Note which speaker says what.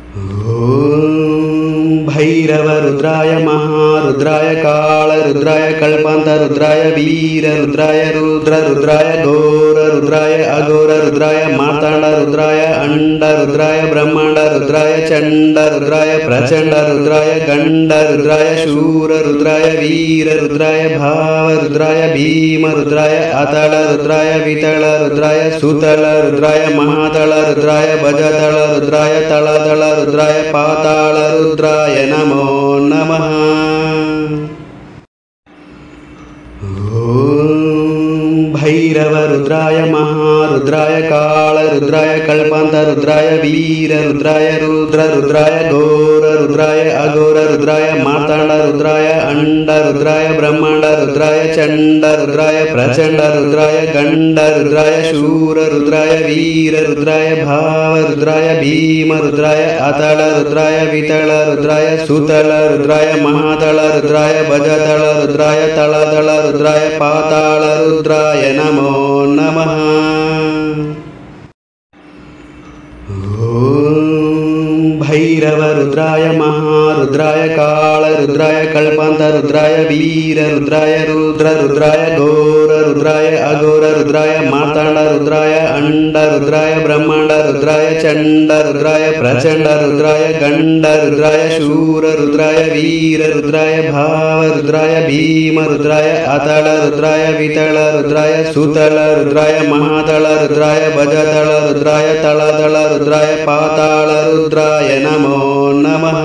Speaker 1: ಓಂ ಭೈರವ ರುದ್ರಾಯ ಮಹಾರುದ್ರಾಯ ಕಾಳ ರುದ್ರಾಯ ಕಲ್ಪಾಂತ ರುದ್ರಾಯ ವೀರ ರುದ್ರಾಯ ರುದ್ರ ರುದ್ರಾಯ ಘೋರ ರುದ್ರಾಯ ಅಘೋರ ರುದ್ರಾಯ ಮಾರ್ತಾಂಡ ರುದ್ರಾಯ ಅಂಡ ರುದ್ರಾಯ ಬ್ರಹ್ಮಾಂಡ ರುದ್ರಾಯ ಚಂಡ ರುದ್ರಾಯ ಪ್ರಚಂಡ ರುದ್ರಾಯ ಗಂಡ ರುದ್ರಾಯ ಶೂರ ರುದ್ರಾಯ ವೀರ ರುದ್ರಾಯ ಭಾವ ರುದ್ರಾಯ ಭೀಮ ರುದ್ರಾಯ ಅತಳ ರುದ್ರಾಯ ವಿತಳ ರುದ್ರಾಯ ಸುತಳ ರುದ್ರಾಯ ಮಹಾತಳ ರುದ್ರಾಯ ಭಜತಳ ರುದ್ರಾಯ ತಳದಳ ರುದ್ರಾಯ ಪಾತಾಳ ರುದ್ರಾಯ ನಮೋ ನಮಃ. ಓಂ ಭೈರವ ರುದ್ರಾಯ ಮಹಾರುದ್ರಾಯ ಕಾಳ ರುದ್ರಾಯ ಕಲ್ಪಾಂತ ರುದ್ರಾಯ ವೀರ ರುದ್ರಾಯ ರುದ್ರ ರುದ್ರಾಯ ಘೋರ ರುದ್ರಾಯ ಅಘೋರ ರುದ್ರಾಯ ಮಾರ್ತಾಂಡ ರುದ್ರಾಯ ಅಂಡ ರುದ್ರಾಯ ಬ್ರಹ್ಮಾಂಡ ರುದ್ರಾಯ ಚಂಡ ರುದ್ರಾಯ ಪ್ರಚಂಡ ರುದ್ರಾಯ ಗಂಡ ರುದ್ರಾಯ ಶೂರ ರುದ್ರಾಯ ವೀರ ರುದ್ರಾಯ ಭಾವ ರುದ್ರಾಯ ಭೀಮ ರುದ್ರಾಯ ಅತಳ ರುದ್ರಾಯ ವಿತಳ ರುದ್ರಾಯ ಸುತಳ ರುದ್ರಾಯ ಮಹಾತಳ ರುದ್ರಾಯ ಭಜತಳ ರುದ್ರಾಯ ತಳದಳ ರುದ್ರಾಯ ಪಾತಾಳ ರುದ್ರಾಯ ನಮೋ ನಮಃ. ಓಂ ಭೈರವ ರುದ್ರಾಯ ಮಹಾರುದ್ರಾಯ ಕಾಳ ರುದ್ರಾಯ ಕಲ್ಪಾಂತ ರುದ್ರಾಯ ವೀರ ರುದ್ರಾಯ ರುದ್ರ ರುದ್ರಾಯ ಘೋರ ರುದ್ರಾಯ ಅಘೋರ ರುದ್ರಾಯ ಮಾರ್ತಾಂಡ ರುದ್ರಾಯ ಅಂಡ ರುದ್ರಾಯ ಬ್ರಹ್ಮಾಂಡ ರುದ್ರಾಯ ಚಂಡ ರುದ್ರಾಯ ಪ್ರಚಂಡ ರುದ್ರಾಯ ಗಂಡ ರುದ್ರಾಯ ಶೂರ ರುದ್ರಾಯ ವೀರ ರುದ್ರಾಯ ಭಾವ ರುದ್ರಾಯ ಭೀಮ ರುದ್ರಾಯ ಅತಳ ರುದ್ರಾಯ ವಿತಳ ರುದ್ರಾಯ ಸುತಳ ರುದ್ರಾಯ ಮಹಾತಳ ರುದ್ರಾಯ ಭಜತಳ ರುದ್ರಾಯ ತಳದಳ ರುದ್ರಾಯ ಪಾತಾಳ ರುದ್ರಾಯ ನಮೋ ನಮಃ.